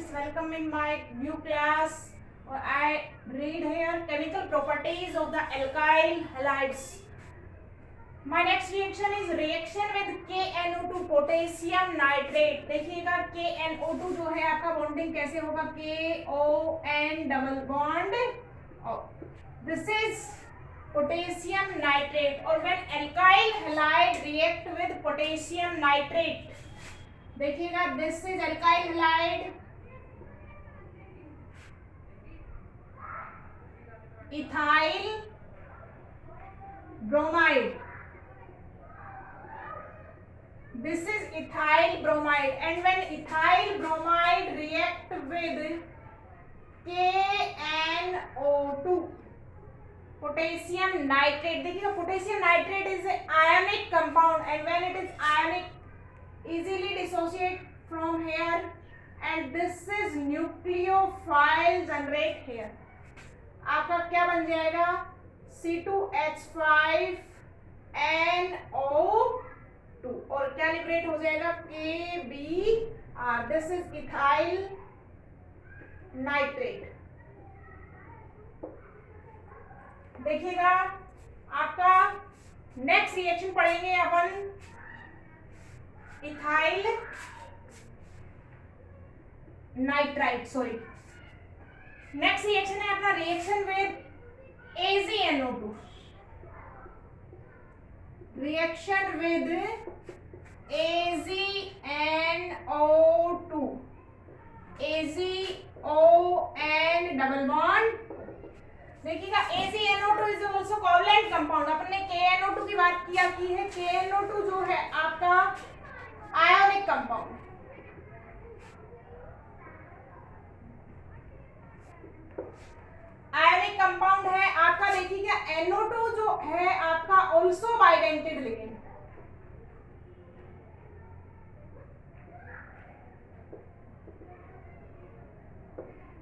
friends, welcome in my new class. I read here chemical properties of the alkyl halides. My next reaction is reaction with KNO2 potassium nitrate. देखिएगा KNO2 जो है आपका bonding कैसे होगा, KON double bond. This is potassium nitrate. और when alkyl halide react with potassium nitrate, देखिएगा this is alkyl halide, ethyl bromide. This is ethyl bromide and when ethyl bromide react with KNO2 potassium nitrate. देखिएगा potassium nitrate is ionic compound and when it is ionic easily dissociate from here and this is nucleophile generate here. आपका क्या बन जाएगा, C2H5NO2 और क्या liberate हो जाएगा, KBr. This is ethyl nitrate. देखिएगा आपका नेक्स्ट रिएक्शन पढ़ेंगे अपन ethyl nitrite. Sorry, next reaction है अपना reaction with AgNO2. Reaction with AgNO2, AgON double bond. देखिएगा AgNO2 is also covalent compound. अपन ने KNO2 की बात किया की है. KNO2 जो है आपका आयोनिक कंपाउंड. आयोनिक कंपाउंड है आपका. देखिएगा NO2 जो है आपका also bidentate ligand.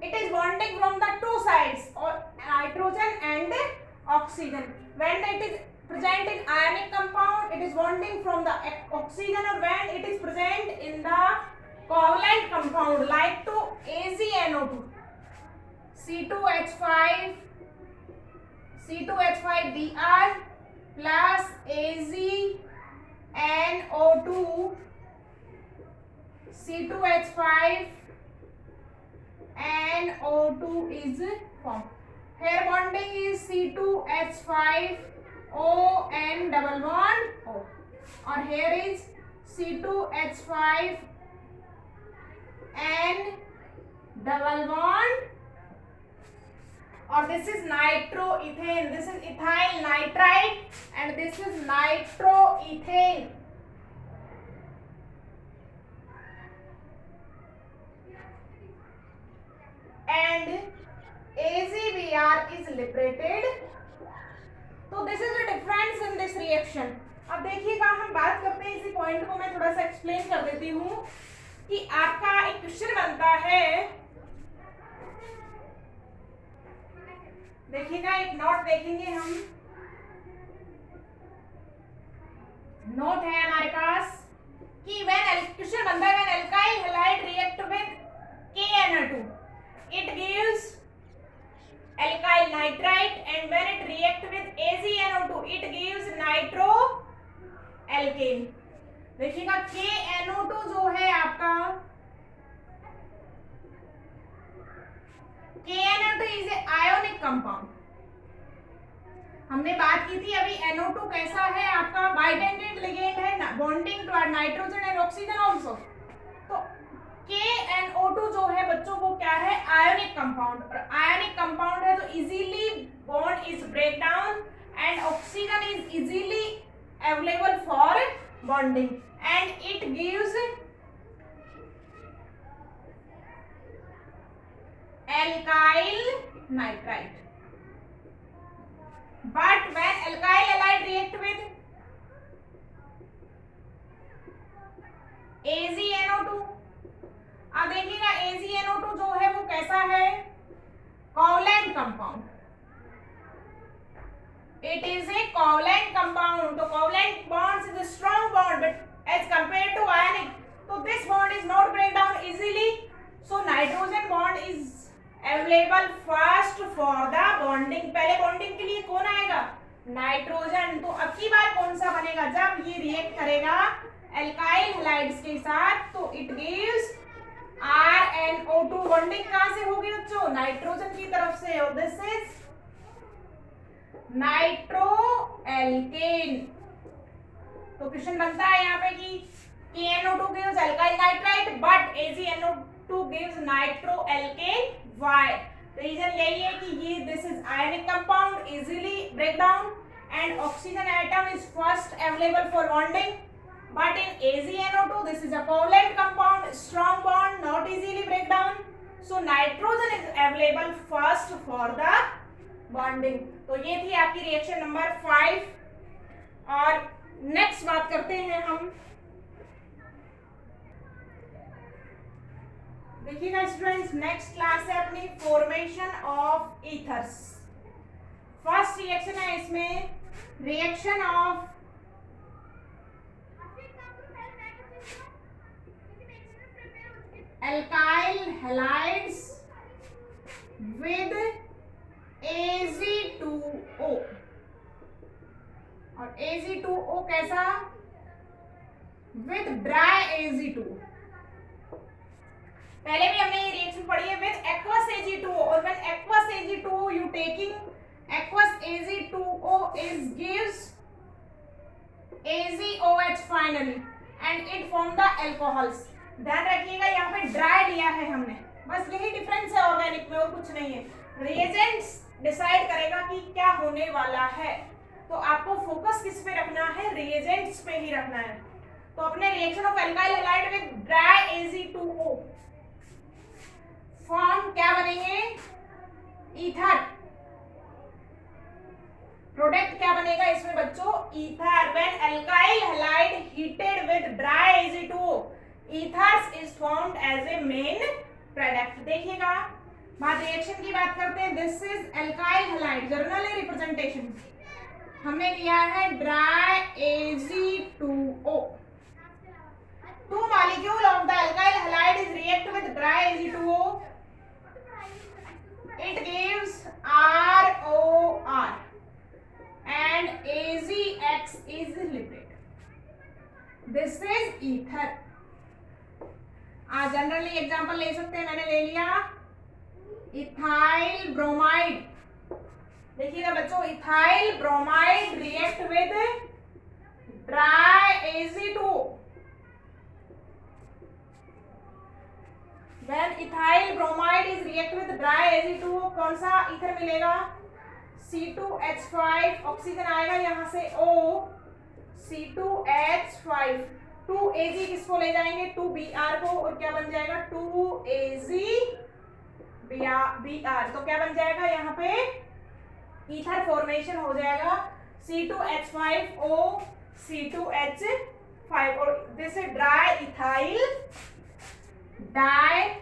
It is bonding from the two sides or nitrogen and oxygen. When it is present in ionic compound, it is bonding from the oxygen, or when it is present in the covalent compound like to AgNO2, C2H5Br plus AgNO2, C2H5NO2 is formed. Here bonding is C2H5ON double bond O, और here is C2H5N double bond, और this is nitroethane. This is ethyl nitrite and this is nitroethane. And AgBr is liberated. तो this is the difference in this reaction. अब देखिएगा हम बात करते हैं, इसी पॉइंट को मैं थोड़ा सा एक्सप्लेन कर देती हूँ कि आपका एक क्वेश्चन बनता है. देखिएगा एक नोट देखेंगे हम. नोट है हमारे पास कि व्हेन क्वेश्चन बनता है when alkyl halide react with KNO2 it gives alkyl nitrite and when it react with AgNO2 it gives nitroalkane. देखिएगा KNO2 जो है आपका, KNO2 is a ionic compound. हमने बात की थी अभी NO2 कैसा है आपका, बाइडेंटेड लिगेंड है, bonding to nitrogen and oxygen also. तो KNO2 जो है बच्चों को क्या है, आयोनिक कंपाउंड. और आयोनिक कंपाउंड है तो easily bond is break down and oxygen is easily available for bonding and it gives alkyl nitrite. But when alkyl halide react with AgNO2, अब देखिएगा AgNO2 जो है वो कैसा है, covalent compound. It is a covalent compound. So covalent bonds is a strong bond, but as compared to ionic, so this bond is not break down easily. So nitrogen बनेगा जब ये रिएक्ट करेगा alkyl halides के साथ, तो it gives RnO2। Bonding कहां से होगी बच्चों? नाइट्रोजन की तरफ से, और दिस इज नाइट्रो एल्केन। तो क्वेश्चन बनता है यहाँ पे कि KNO2 gives alkyl nitrite but AgNO2 gives nitro alkane. Why? Reason यही है कि ये this is ionic compound, easily break down, and oxygen atom is first available for bonding, but in AgNO2 this is a covalent compound, strong bond, not easily break down, so nitrogen is available first for the bonding। तो ये थी आपकी reaction number 5। और next बात करते हैं हम, देखिएगा स्टूडेंट्स, नेक्स्ट क्लास है अपनी formation of ethers. First reaction है इसमें reaction of alkyl halides with Ag2O। और Ag2O कैसा? With dry Ag2। पहले भी हमने ये रिएक्शन पढ़ी है विद aqueous Ag2O, और when aqueous Ag2O you taking aqueous Ag2O is gives AgOH finally and it form the alcohols। ध्यान रखिएगा यहाँ पे ड्राई लिया है हमने, बस यही डिफरेंस है ऑर्गेनिक में, और कुछ नहीं है। रिएजेंट्स डिसाइड करेगा कि क्या होने वाला है, तो आपको फोकस किस पे रखना है? रिएजेंट्स पे ही रखना है। तो अपने reaction of alkyl halide with dry Ag2O form क्या बनेंगे? ईथर। प्रोडक्ट क्या बनेगा इसमें बच्चों? Ether. When alkyl halide heated with dry Ag2O, ethers is formed as a main product. देखिएगा, बाद रिएक्शन की बात करते हैं। This is alkyl halide, generally representation हमने लिया है dry Ag2O। Two molecule of the alkyl halide is react with dry Ag2O. It gives ROR and AgX is lipid. This is ether। Generally example ले सकते हैं, मैंने ले लिया ethyl bromide. देखिएगा बच्चों, ethyl bromide react with dry Ag2O। When ethyl bromide is react with dry Ag2O, कौन सा ईथर मिलेगा? C2H5, ऑक्सीजन आएगा यहाँ से O, C2H5, 2Ag किसको ले जाएंगे? 2Br को, और क्या बन जाएगा? 2AgBr। तो क्या बन जाएगा यहाँ पे? ईथर फॉर्मेशन हो जाएगा C2H5O C2H5, और this is dry ethyl diethyl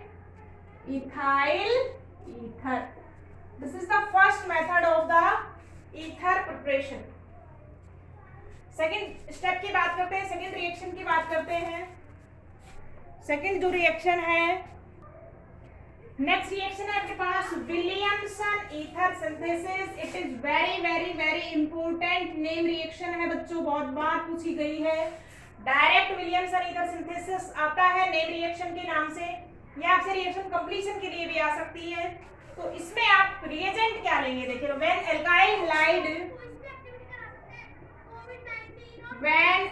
ether. This is the first method of the ether preparation. Second step की बात करते हैं, सेकेंड रिएक्शन की बात करते हैं। सेकेंड जो रिएक्शन है, नेक्स्ट रिएक्शन है आपके पास Williamson ether synthesis. It is very very very important name reaction है बच्चों, बहुत बार पूछी गई है। डायरेक्ट विलियमसन ईथर सिंथेसिस आता है नेम रिएक्शन के नाम से, या आपसे रिएक्शन कंप्लीशन के लिए भी आ सकती है। तो इसमें आप रिएजेंट क्या लेंगे? देखिए, when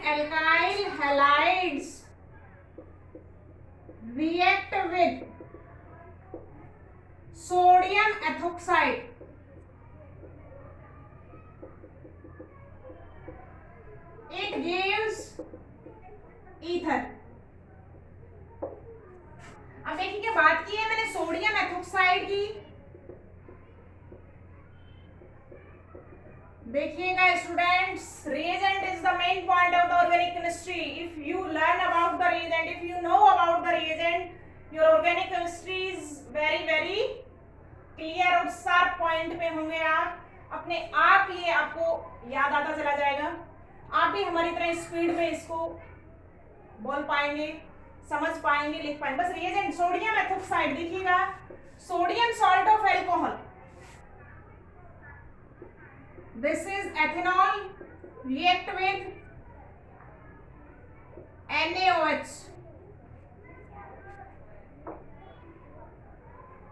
alkyl halides react with sodium ethoxide, it gives ether। अब देखिए क्या बात की है मैंने सोडियम एथोक्साइड की। देखिएगा students, reagent is the main point of the organic chemistry। if you learn about the reagent, if you know about the reagent, your organic chemistry is very very clear और sharp point पे होंगे आप। अपने आप ये आपको याद आता चला जाएगा, आप भी हमारी तरह स्पीड में इसको बोल पाएंगे, समझ पाएंगे, लिख पाएंगे। बस रिएजेंट सोडियम एथोक्साइड, देखिएगा sodium salt of alcohol, this is ethanol react with NaOH.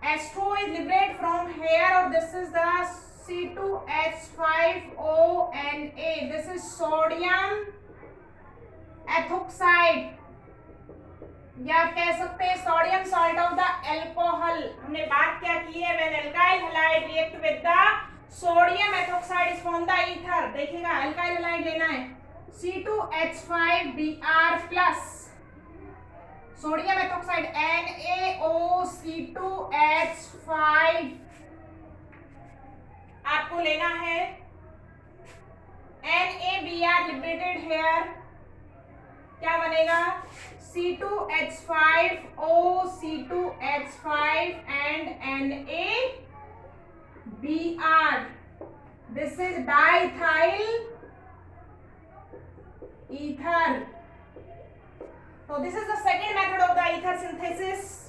H2O is liberated from here, or this is the C2H5ONA. This is sodium ethoxide, या आप कह सकते हैं sodium salt of the alcohol. हमने बात क्या की है? When alkyl halide react with the sodium ethoxide is form the ether. देखिएगा एल्काइल हैलाइड लेना है C2H5Br plus sodium ethoxide NaOC2H5 आपको लेना है. NaBr लिबरेटेड हेयर क्या बनेगा? C2H5OC2H5 and NaBr. This is diethyl ether. So this is the second method of the ether synthesis.